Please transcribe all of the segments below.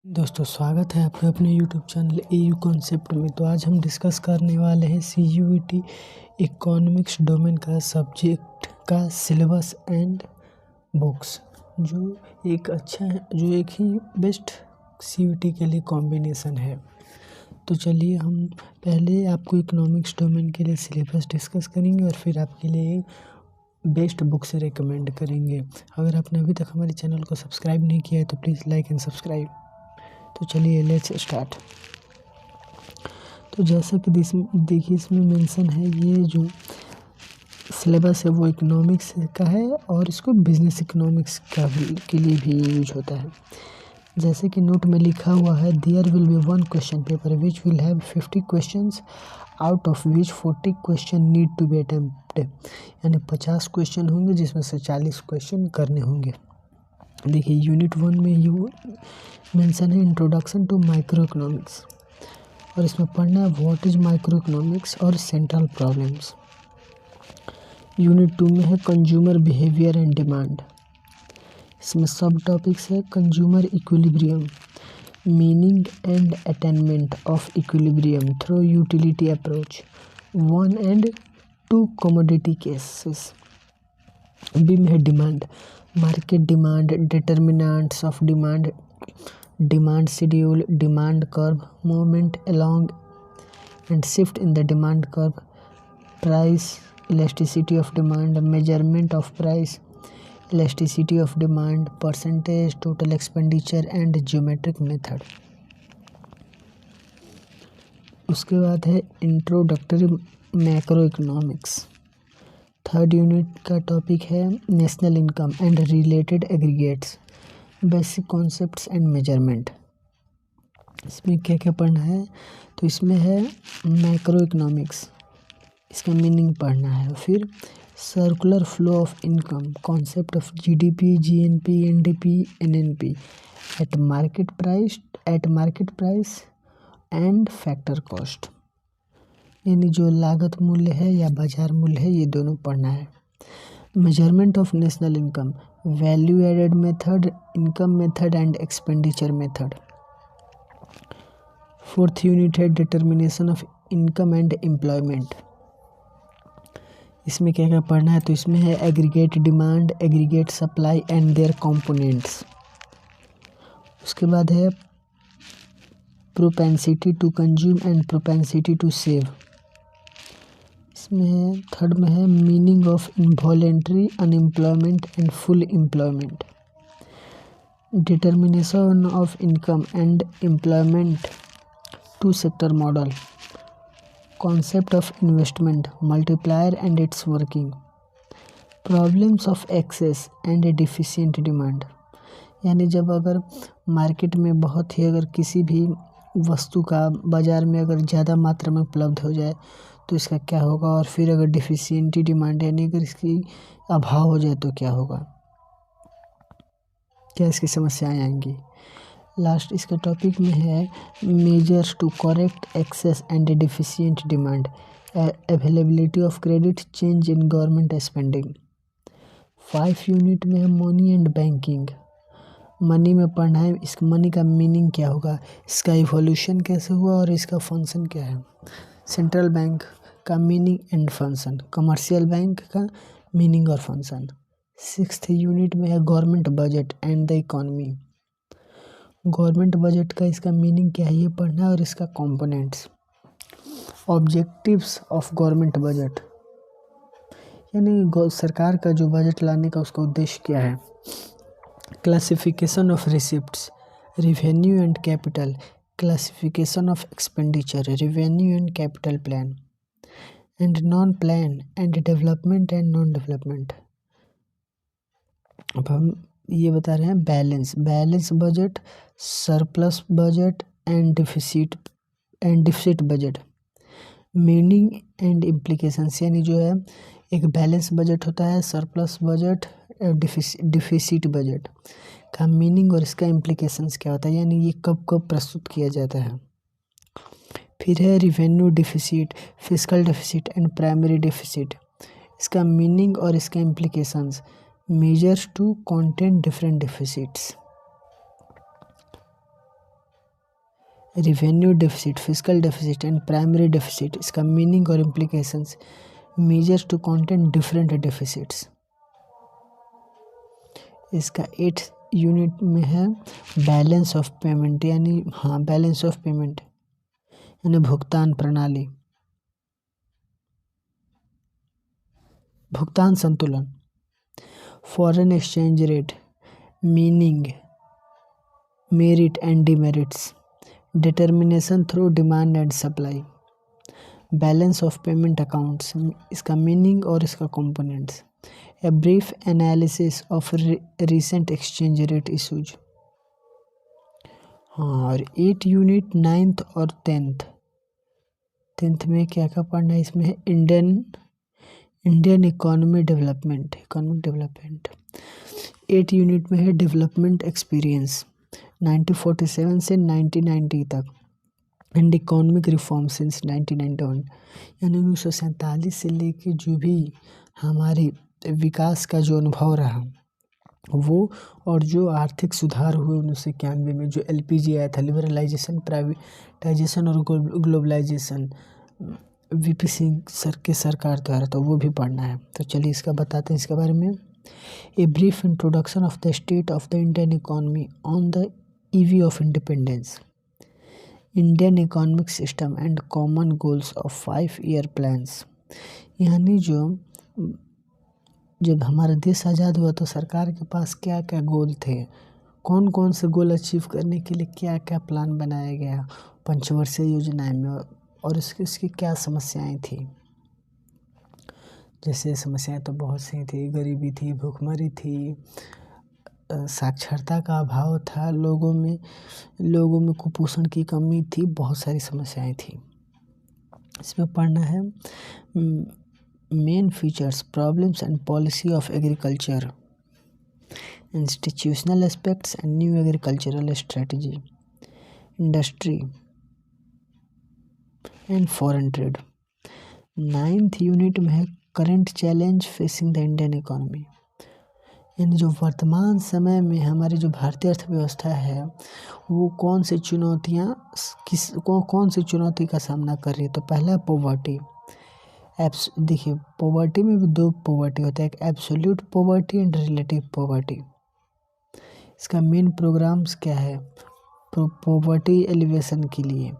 दोस्तों स्वागत है आपका अपने YouTube चैनल AU कॉन्सेप्ट में। तो आज हम डिस्कस करने वाले हैं CUET इकोनॉमिक्स डोमेन का सब्जेक्ट का सिलेबस एंड बुक्स, जो एक ही बेस्ट CUET के लिए कॉम्बिनेशन है। तो चलिए हम पहले आपको इकोनॉमिक्स डोमेन के लिए सिलेबस डिस्कस करेंगे और फिर आपके लिए बेस्ट बुक से रिकमेंड करेंगे। अगर आपने अभी तक हमारे चैनल को सब्सक्राइब नहीं किया है तो प्लीज़ लाइक एंड सब्सक्राइब। तो चलिए लेट्स स्टार्ट। तो जैसा कि देखिए इसमें मेंशन है, ये जो सिलेबस है वो इकोनॉमिक्स का है और इसको बिजनेस इकोनॉमिक्स के लिए भी यूज होता है। जैसे कि नोट में लिखा हुआ है, there will be one question paper which will have 50 questions out of which 40 question need to be attempted. यानी 50 क्वेश्चन होंगे जिसमें से 40 क्वेश्चन करने होंगे। देखिए यूनिट 1 में यू मेंशन है इंट्रोडक्शन टू माइक्रो इकोनॉमिक्स, और इसमें पढ़ना है व्हाट इज माइक्रो इकोनॉमिक्स और सेंट्रल प्रॉब्लम्स। यूनिट 2 में है कंज्यूमर बिहेवियर एंड डिमांड। इसमें सब टॉपिक्स है consumer equilibrium, meaning and attainment of equilibrium through utility approach, 1 and 2 commodity cases. B में है demand, market demand, determinants of demand, demand schedule, demand curve, movement along and shift in the demand curve, price elasticity of demand, measurement of price elasticity of demand, percentage, total expenditure and geometric method। उसके बाद है introductory macro economics. Third unit का topic है national income and related aggregates, basic concepts and measurement. इसमें क्या क्या पढ़ना है, तो इसमें है मैक्रो इकोनॉमिक्स, इसका मीनिंग पढ़ना है। फिर circular flow of income, concept of GDP, GNP, NDP, NNP eight market price and factor cost. यानी जो लागत मूल्य है या बाजार मूल्य है, ये दोनों पढ़ना है। Measurement of national income, value added method, income method and expenditure method. Fourth unit है determination of income and employment. इसमें क्या क्या पढ़ना है, तो इसमें है aggregate demand, aggregate supply and their components. उसके बाद है propensity to consume and propensity to save. इसमें है थर्ड में है meaning of involuntary unemployment and full employment, determination of income and employment, two sector model, concept of investment multiplier and its working, problems of excess and deficient demand. यानी जब अगर market में बहुत ही अगर किसी भी वस्तु का बाज़ार में अगर ज़्यादा मात्रा में उपलब्ध हो जाए तो इसका क्या होगा, और फिर अगर डिफिशिएंटी डिमांड यानी अगर इसकी अभाव हो जाए तो क्या होगा, क्या इसकी समस्याएं आएंगी। लास्ट इसका टॉपिक में है measures to correct excess and deficient demand, availability of credit, change in government spending. 5 unit में है मनी एंड बैंकिंग। मनी में पढ़ना है इस मनी का मीनिंग क्या होगा, इसका इवोल्यूशन कैसे हुआ और इसका फंक्शन क्या है, सेंट्रल बैंक का meaning and function, commercial bank का मीनिंग और फंक्शन। 6th यूनिट में है government budget and the economy. Government budget का इसका मीनिंग क्या है ये पढ़ना है और इसका components. Objectives of government budget, यानी सरकार का जो बजट लाने का उसका उद्देश्य क्या है। Classification of receipts, revenue and capital, classification of expenditure, revenue and capital plan and non plan and development and non development. अब हम ये बता रहे हैं balance budget, surplus budget and deficit budget, meaning and implications. यानी जो है एक बैलेंस बजट होता है, सरप्लस बजट, डिफिसिट बजट का मीनिंग और इसका इम्प्लीकेशंस क्या होता है, यानी ये कब कब प्रस्तुत किया जाता है। फिर है revenue deficit, fiscal deficit and primary deficit, इसका मीनिंग और इसका implications, measures to contain different deficits. Revenue deficit, physical deficit and primary deficit, इसका मीनिंग और implications, measures to content different deficits. इसका 8th यूनिट में है बैलेंस ऑफ पेमेंट, यानी balance of payment यानी भुगतान प्रणाली, भुगतान संतुलन। Foreign exchange rate, meaning, merit and demerits, determination through demand and supply. Balance of payment accounts, इसका मीनिंग और इसका components. A brief analysis of recent exchange rate issues. और 8 यूनिट 9th और 10th में क्या क्या पढ़ना है इसमें है इंडियन इकोनॉमिक डेवलपमेंट। 8 यूनिट में है डेवलपमेंट एक्सपीरियंस 1947 से 1990 तक एंड इकोनॉमिक रिफॉर्म सिंस 1991, यानी 1947 से लेके जो भी हमारे विकास का जो अनुभव रहा वो, और जो आर्थिक सुधार हुए 1991 में, जो LPG आया था, लिबरलाइजेशन, प्राइवेटाइजेशन और ग्लोबलाइजेशन, VP सिंह सर के सरकार द्वारा, तो वो भी पढ़ना है। तो चलिए इसका बताते हैं इसके बारे में। A brief introduction of the state of the Indian economy on the EV of independence, Indian economic system and common goals of 5-year plans, यानी जो जब हमारा देश आज़ाद हुआ तो सरकार के पास क्या क्या गोल थे, कौन कौन से गोल अचीव करने के लिए क्या क्या प्लान बनाया गया पंचवर्षीय योजनाएं में, और इसकी क्या समस्याएं थी। जैसे समस्याएं तो बहुत सी थी, गरीबी थी, भूखमरी थी, साक्षरता का अभाव था, लोगों में कुपोषण की कमी थी, बहुत सारी समस्याएं थी। इसमें पढ़ना है main features, problems and policy of agriculture, institutional aspects and new agricultural strategy, industry and foreign trade. 9th unit में है current challenge facing the Indian economy, यानी जो वर्तमान समय में हमारी जो भारतीय अर्थव्यवस्था है वो कौन सी चुनौती का सामना कर रही है। तो पहला पॉवर्टी। देखिए पॉवर्टी में भी 2 पॉवर्टी होता है, एक absolute poverty and relative poverty. इसका मेन प्रोग्राम्स क्या है पॉवर्टी एलिवेशन के लिए,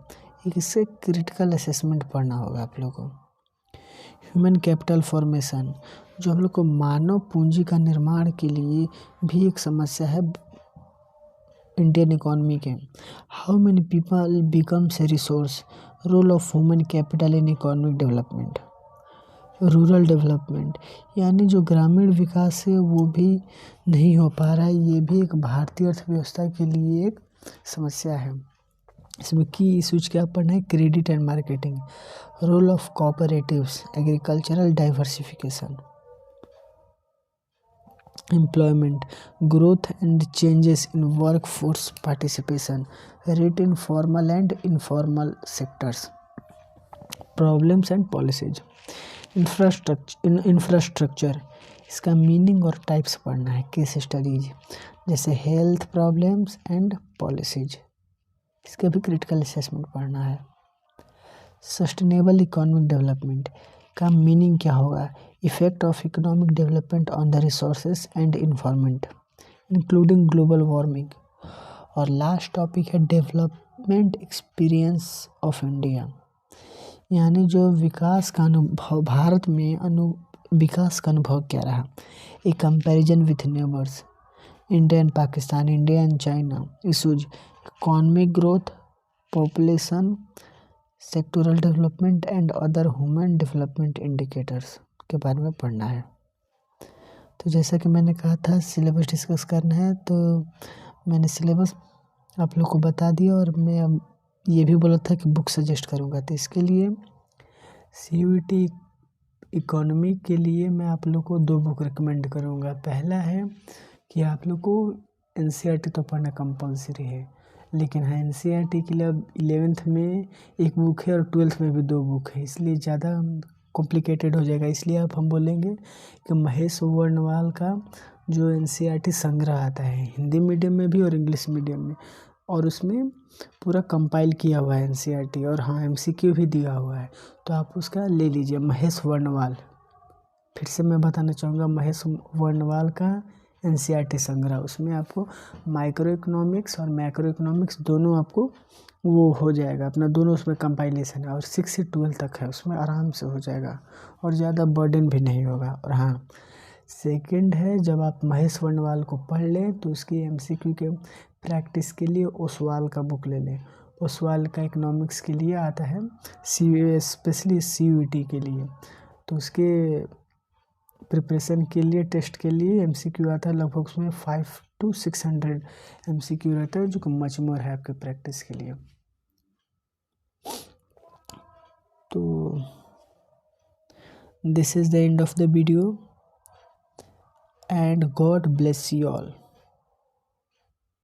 इससे क्रिटिकल असेसमेंट पढ़ना होगा आप लोगों को। ह्यूमन कैपिटल फॉर्मेशन, जो हम लोग को मानव पूंजी का निर्माण के लिए भी एक समस्या है इंडियन इकोनॉमी के। How many people becomes a resource, role of human capital in economic development. Rural development, यानी जो ग्रामीण विकास है वो भी नहीं हो पा रहा है, ये भी एक भारतीय अर्थव्यवस्था के लिए एक समस्या है। इसमें की इशूज क्या पढ़ना है, credit and marketing, role of cooperatives, agricultural diversification, employment, growth and changes in work force participation, rate in formal and informal sectors, problems and policies. Infrastructure, इसका मीनिंग और टाइप्स पढ़ना है, केस स्टडीज जैसे health problems and policies, इसका भी critical assessment पढ़ना है। Sustainable economic development का मीनिंग क्या होगा, effect of economic development on the resources and environment including global warming. और लास्ट टॉपिक है डेवलपमेंट एक्सपीरियंस ऑफ इंडिया, यानी जो विकास का अनुभव भारत में विकास का अनुभव क्या रहा, a comparison with neighbours, India and Pakistan, India and China, issues, economic growth, population, sectoral development and other human development indicators के बारे में पढ़ना है। तो जैसा कि मैंने कहा था सिलेबस डिस्कस करना है, तो मैंने सिलेबस आप लोग को बता दिया, और मैं अब ये भी बोला था कि बुक सजेस्ट करूँगा। तो इसके लिए CUET इकोनॉमी के लिए मैं आप लोग को 2 बुक रिकमेंड करूँगा। पहला है कि आप लोग को NCERT तो पढ़ना कंपलसरी है, लेकिन हाँ NCERT के लिए अब 11th में 1 बुक है और 12th में भी 2 बुक है, इसलिए ज़्यादा कॉम्प्लिकेटेड हो जाएगा। इसलिए अब हम बोलेंगे कि महेश वर्णवाल का जो NCERT संग्रह आता है हिंदी मीडियम में भी और इंग्लिश मीडियम में, और उसमें पूरा कंपाइल किया हुआ है एनसीईआरटी, और हाँ एमसीक्यू भी दिया हुआ है, तो आप उसका ले लीजिए। महेश वर्णवाल, फिर से मैं बताना चाहूँगा, महेश वर्णवाल का एनसीईआरटी संग्रह, उसमें आपको माइक्रो इकोनॉमिक्स और मैक्रो इकोनॉमिक्स दोनों आपको वो हो जाएगा अपना, दोनों उसमें कंपाइलेशन है, और 6 से 12 तक है, उसमें आराम से हो जाएगा और ज़्यादा बर्डन भी नहीं होगा। और हाँ सेकंड है, जब आप महेश वर्णवाल को पढ़ लें तो उसकी एमसीक्यू के प्रैक्टिस के लिए ओसवाल का बुक ले लें। ओसवाल का इकोनॉमिक्स के लिए आता है, स्पेशली सीयूईटी के लिए, तो उसके प्रिपरेशन के लिए, टेस्ट के लिए एमसीक्यू आता है लगभग, उसमें 500 to 600 एमसीक्यू रहता है, जो कि मच मोर है आपके प्रैक्टिस के लिए। तो this is the end of the video, and God bless you all.